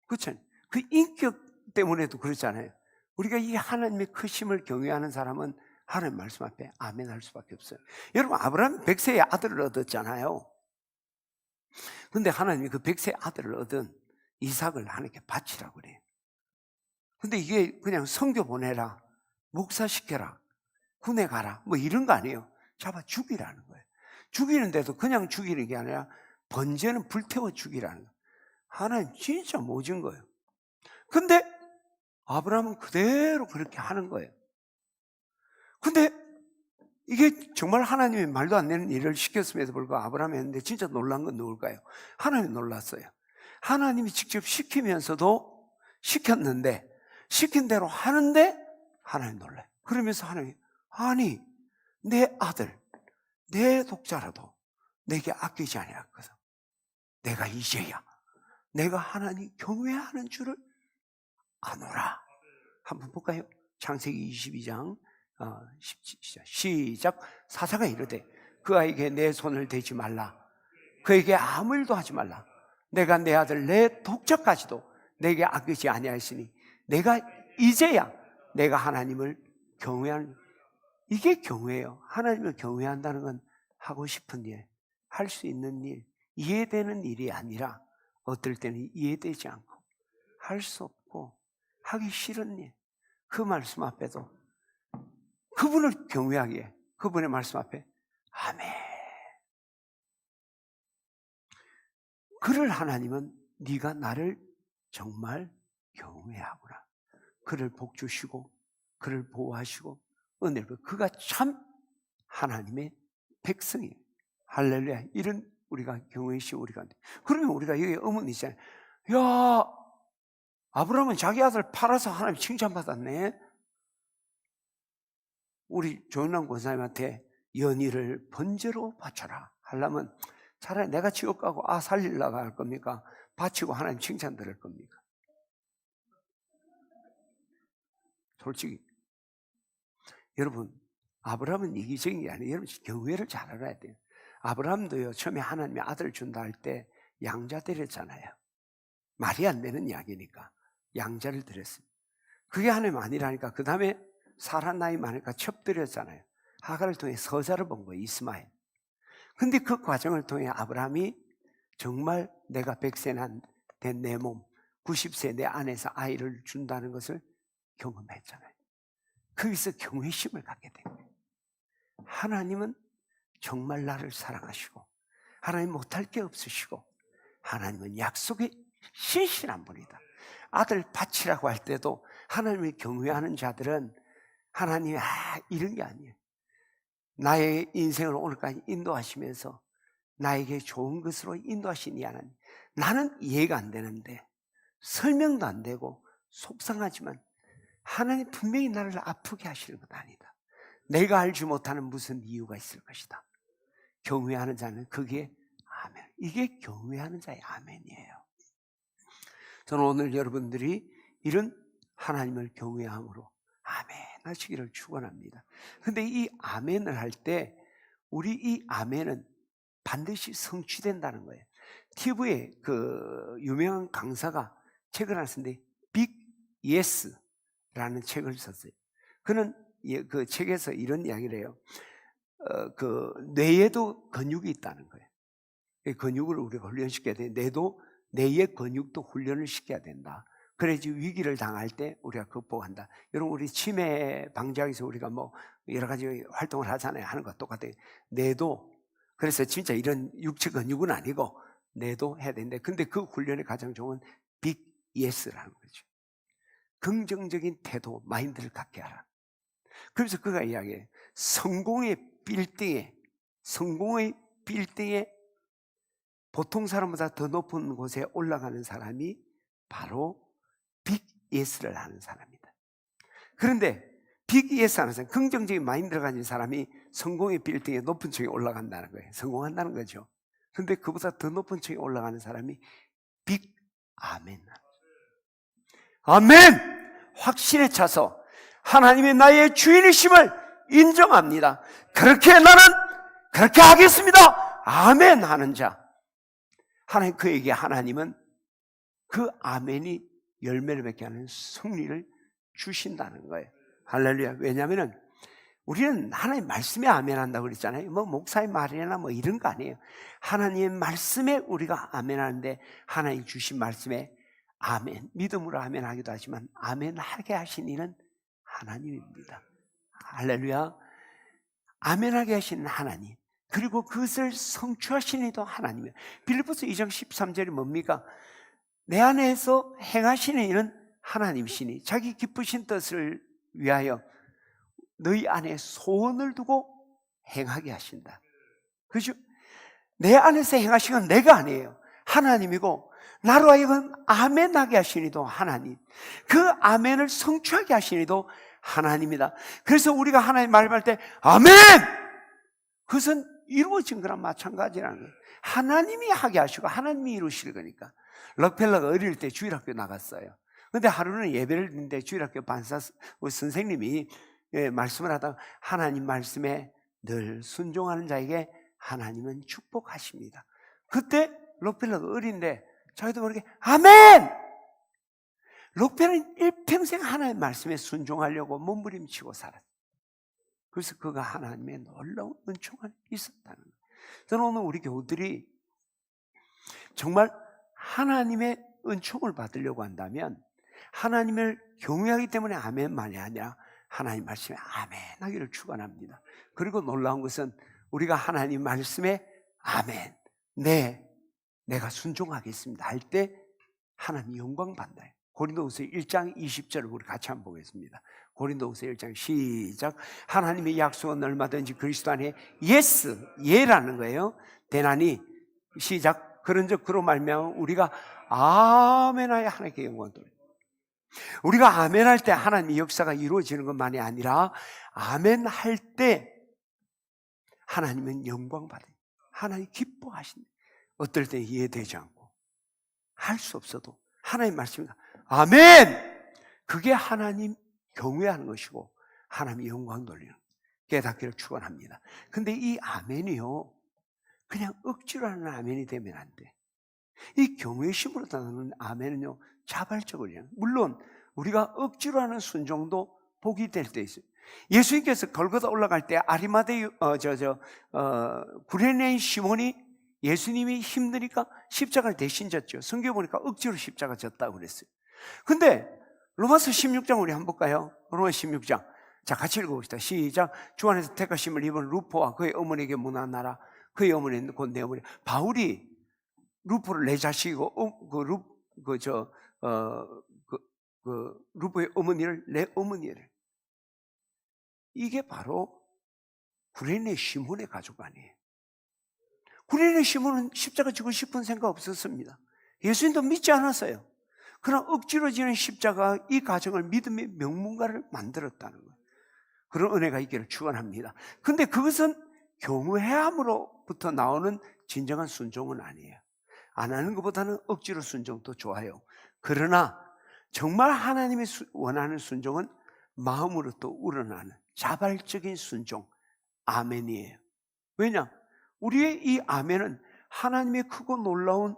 그렇죠. 그 인격 때문에도 그렇잖아요. 우리가 이 하나님의 크심을 경외하는 사람은 하나님 말씀 앞에 아멘 할 수밖에 없어요. 여러분, 아브라함이 100세의 아들을 얻었잖아요. 근데 하나님이 그 100세 아들을 얻은 이삭을 하나님께 바치라고 그래요. 근데 이게 그냥 선교 보내라, 목사시켜라, 군에 가라 뭐 이런 거 아니에요. 잡아 죽이라는 거예요. 죽이는데도 그냥 죽이는 게 아니라 번제는 불태워 죽이라는 거예요. 하나님 진짜 모진 거예요. 근데 아브라함은 그대로 그렇게 하는 거예요. 근데 이게 정말 하나님이 말도 안 되는 일을 시켰음에도 불구하고 아브라함이 했는데 진짜 놀란 건 누굴까요? 하나님이 놀랐어요. 하나님이 직접 시키면서도 시켰는데, 시킨 대로 하는데 하나님 놀라요. 그러면서 하나님이 아니 내 아들 내 독자라도 내게 아끼지 아니하거든. 내가 이제야 내가 하나님 경외하는 줄을 아노라. 한번 볼까요? 창세기 22장 시작. 사사가 이르되 그 아이에게 내 손을 대지 말라. 그에게 아무 일도 하지 말라. 내가 내 아들 내 독자까지도 내게 아끼지 아니하였으니 내가 이제야 내가 하나님을 경외하는, 이게 경외예요. 하나님을 경외한다는 건 하고 싶은 일, 할 수 있는 일, 이해되는 일이 아니라 어떨 때는 이해되지 않고 할 수 없고 하기 싫은 일, 그 말씀 앞에도 그분을 경외하기에 그분의 말씀 앞에 아멘. 그를 하나님은 네가 나를 정말 경외하구나. 그를 복주시고 그를 보호하시고 은혜를, 그가 참 하나님의 백성이에요. 할렐루야. 이런 우리가 경외시 우리가. 그러면 우리가 여기 의문이 있잖아요. 야, 아브라함은 자기 아들 팔아서 하나님 칭찬받았네. 우리 조영남 권사님한테 연희를 번제로 바쳐라 하려면 차라리 내가 지옥 가고 살리려고 할 겁니까? 바치고 하나님 칭찬 들을 겁니까? 솔직히 여러분, 아브라함은 이기적인 게 아니에요. 여러분 경외를 잘 알아야 돼요. 아브라함도요, 처음에 하나님의 아들을 준다 할 때 양자 드렸잖아요. 말이 안 되는 이야기니까 양자를 드렸어요. 그게 하나님 아니라니까 그 다음에 사라 나이 많으니까 첩드렸잖아요. 하갈을 통해 서자를 본 거예요, 이스마엘. 근데 그 과정을 통해 아브라함이 정말 내가 100세 된 내 몸, 90세 내 안에서 아이를 준다는 것을 경험했잖아요. 거기서 경외심을 갖게 된 거예요. 하나님은 정말 나를 사랑하시고 하나님 못할 게 없으시고 하나님은 약속에 신실한 분이다. 아들 바치라고 할 때도 하나님을 경외하는 자들은 하나님이 이런 게 아니에요. 나의 인생을 오늘까지 인도하시면서 나에게 좋은 것으로 인도하시니 하나님, 나는 이해가 안 되는데 설명도 안 되고 속상하지만 하나님 분명히 나를 아프게 하시는 건 아니다. 내가 알지 못하는 무슨 이유가 있을 것이다. 경외하는 자는 그게 아멘. 이게 경외하는 자의 아멘이에요. 저는 오늘 여러분들이 이런 하나님을 경외함으로 아멘 하시기를 축원합니다. 근데 이 아멘을 할 때 우리 이 아멘은 반드시 성취된다는 거예요. TV에 그 유명한 강사가 책을 하나 썼는데 빅 예스라는 책을 썼어요. 그는 그 책에서 이런 이야기를 해요. 그 뇌에도 근육이 있다는 거예요. 근육을 우리가 훈련시켜야 돼. 뇌의 근육도 훈련을 시켜야 된다. 그래야지 위기를 당할 때 우리가 극복한다. 여러분, 우리 치매 방지하기 위해서 우리가 뭐 여러 가지 활동을 하잖아요. 하는 것 똑같아요. 뇌도, 그래서 진짜 이런 육체 근육은 아니고 뇌도 해야 되는데, 근데 그 훈련의 가장 좋은 빅 예스라는 거죠. 긍정적인 태도, 마인드를 갖게 하라. 그래서 그가 이야기해. 성공의 빌딩에 보통 사람보다 더 높은 곳에 올라가는 사람이 바로 빅 예스를 하는 사람이다. 그런데 빅 예스 하는 사람, 긍정적인 마인드를 가진 사람이 성공의 빌딩에 높은 층에 올라간다는 거예요. 성공한다는 거죠. 그런데 그보다 더 높은 층에 올라가는 사람이 빅 아멘. 아멘! 확신에 차서 하나님의 나의 주인이심을 인정합니다. 그렇게 나는 그렇게 하겠습니다. 아멘 하는 자. 그에게 하나님은 그 아멘이 열매를 맺게 하는 승리를 주신다는 거예요. 할렐루야. 왜냐하면 우리는 하나님 말씀에 아멘 한다고 그랬잖아요. 뭐 목사의 말이나 뭐 이런 거 아니에요. 하나님의 말씀에 우리가 아멘 하는데, 하나님 주신 말씀에 아멘, 믿음으로 아멘 하기도 하지만 아멘 하게 하신 이는 하나님입니다. 할렐루야. 아멘 하게 하시는 하나님, 그리고 그것을 성취하시는 이도 하나님이에요. 빌립보서 2장 13절이 뭡니까? 내 안에서 행하시는 이는 하나님이시니 자기 기쁘신 뜻을 위하여 너희 안에 소원을 두고 행하게 하신다. 그죠? 내 안에서 행하시는 건 내가 아니에요. 하나님이고, 나로 하여금 아멘하게 하시니도 하나님, 그 아멘을 성취하게 하시니도 하나님이다. 그래서 우리가 하나님 말할 때 아멘! 그것은 이루어진 거랑 마찬가지라는 거예요. 하나님이 하게 하시고 하나님이 이루실 거니까. 럭펠러가 어릴 때 주일학교 나갔어요. 근데 하루는 예배를 드는데 주일학교 반사 선생님이 말씀을 하다가 하나님 말씀에 늘 순종하는 자에게 하나님은 축복하십니다. 그때 럭펠러가 어린데 자기도 모르게 아멘! 럭펠러는 일평생 하나님 말씀에 순종하려고 몸부림치고 살았어요. 그래서 그가 하나님의 놀라운 은총 안에 있었다는 거예요. 저는 오늘 우리 교우들이 정말 하나님의 은총을 받으려고 한다면 하나님을 경외하기 때문에 아멘만이 아니라 하나님 말씀에 아멘 하기를 축원합니다. 그리고 놀라운 것은 우리가 하나님 말씀에 아멘, 내가 순종하겠습니다 할 때 하나님 영광 받나요? 고린도후서 1장 20절을 우리 같이 한번 보겠습니다. 고린도후서 1장 시작. 하나님의 약속은 얼마든지 그리스도 안에 예스, 예라는 거예요. 되나니 시작. 그런즉 그로 말미암아 우리가 아멘하여 하나님께 영광 돌려. 우리가 아멘할 때 하나님의 역사가 이루어지는 것만이 아니라 아멘할 때 하나님은 영광 받아요. 하나님 기뻐하신다. 어떨 때 이해되지 않고 할 수 없어도 하나님 말씀이 아멘! 그게 하나님 경외하는 것이고 하나님의 영광 돌리는 깨닫기를 축원합니다. 근데 이 아멘이요 그냥 억지로 하는 아멘이 되면 안 돼. 이 경외심으로 나오는 아멘은요 자발적으로 해요. 물론 우리가 억지로 하는 순종도 복이 될 때 있어요. 예수님께서 골고다 올라갈 때 아리마대 구레네 시몬이 예수님이 힘드니까 십자가를 대신 졌죠. 성경에 보니까 억지로 십자가 졌다고 그랬어요. 근데 로마서 16장 우리 한번 볼까요? 로마 16장. 자, 같이 읽어봅시다. 시작. 주 안에서 택하심을 입은 루포와 그의 어머니에게 문안하라. 그의 어머니는 곧 내 어머니. 바울이 루포를 내 자식이고 루포의 어머니를 내 어머니를. 이게 바로 구레네 시몬의 가족 아니에요. 구레네 시몬은 십자가 지고 싶은 생각 없었습니다. 예수님도 믿지 않았어요. 그러나 억지로 지는 십자가 이 가정을 믿음의 명문가를 만들었다는 거예요. 그런 은혜가 있기를 축원합니다. 근데 그것은 경외함으로부터 나오는 진정한 순종은 아니에요. 안 하는 것보다는 억지로 순종도 좋아요. 그러나 정말 하나님이 원하는 순종은 마음으로부터 우러나는 자발적인 순종, 아멘이에요. 왜냐? 우리의 이 아멘은 하나님의 크고 놀라운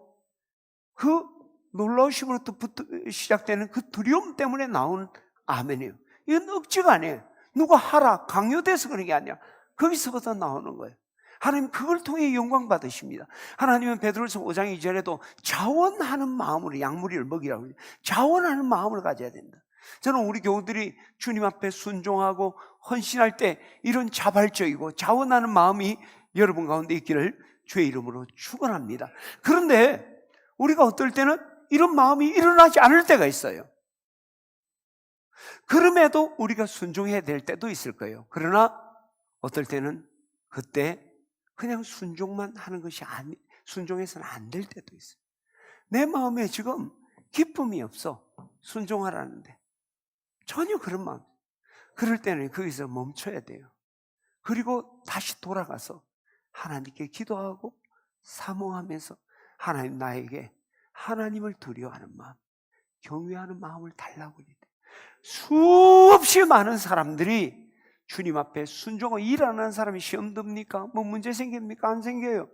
그 놀라우심으로부터 시작되는 그 두려움 때문에 나온 아멘이에요. 이건 억지가 아니에요. 누가 하라, 강요돼서 그런 게 아니라 거기서부터 나오는 거예요. 하나님 그걸 통해 영광 받으십니다. 하나님은 베드로서 5장 2절에도 자원하는 마음으로 양무리를 먹이라고 해요. 자원하는 마음을 가져야 된다. 저는 우리 교우들이 주님 앞에 순종하고 헌신할 때 이런 자발적이고 자원하는 마음이 여러분 가운데 있기를 주의 이름으로 축원합니다. 그런데 우리가 어떨 때는 이런 마음이 일어나지 않을 때가 있어요. 그럼에도 우리가 순종해야 될 때도 있을 거예요. 그러나 어떨 때는 그때 그냥 순종만 하는 것이 순종해서는 안 될 때도 있어요. 내 마음에 지금 기쁨이 없어. 순종하라는데 전혀 그런 마음. 그럴 때는 거기서 멈춰야 돼요. 그리고 다시 돌아가서 하나님께 기도하고 사모하면서 하나님 나에게 하나님을 두려워하는 마음, 경외하는 마음을 달라고 그래요. 수없이 많은 사람들이 주님 앞에 순종을 일하는 사람이 시험 듭니까? 뭐 문제 생깁니까? 안 생겨요.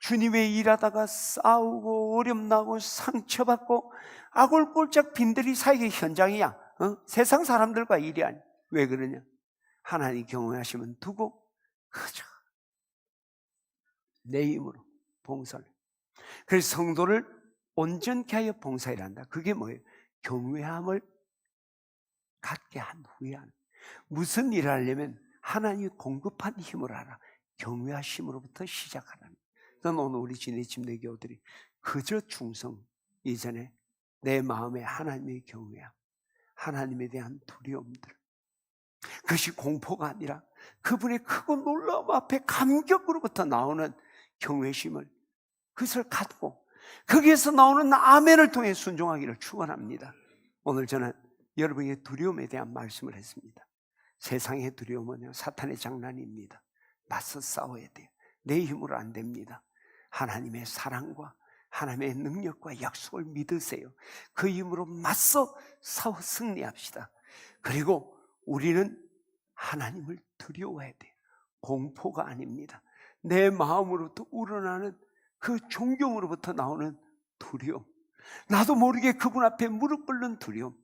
주님의 일하다가 싸우고 어렵나고 상처받고 아골골짝 빈들이 사역의 현장이야. 세상 사람들과 일이 아니야. 왜 그러냐? 하나님 경외하시면 두고 그저 내 힘으로 봉사를. 그래서 성도를 온전케 하여 봉사를 한다. 그게 뭐예요? 경외함을 갖게 한 후에 하는. 무슨 일을 하려면 하나님이 공급한 힘을 알아. 경외하심으로부터 시작하라는. 저는 오늘 우리 지내집 내 교우들이 그저 충성 이전에 내 마음에 하나님의 경외함, 하나님에 대한 두려움들, 그것이 공포가 아니라 그분의 크고 놀라움 앞에 감격으로부터 나오는 경외심을 그것을 갖고 거기에서 나오는 아멘을 통해 순종하기를 축원합니다. 오늘 저는 여러분의 두려움에 대한 말씀을 했습니다. 세상의 두려움은요 사탄의 장난입니다. 맞서 싸워야 돼요. 내 힘으로 안 됩니다. 하나님의 사랑과 하나님의 능력과 약속을 믿으세요. 그 힘으로 맞서 싸워 승리합시다. 그리고 우리는 하나님을 두려워해야 돼요. 공포가 아닙니다. 내 마음으로부터 우러나는 그 존경으로부터 나오는 두려움, 나도 모르게 그분 앞에 무릎 꿇는 두려움,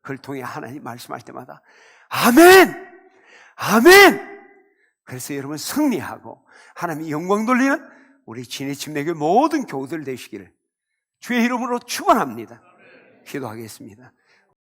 그걸 통해 하나님 말씀할 때마다 아멘! 아멘! 그래서 여러분 승리하고 하나님이 영광 돌리는 우리 진의 침례교회 모든 교우들 되시기를 주의 이름으로 축원합니다. 기도하겠습니다.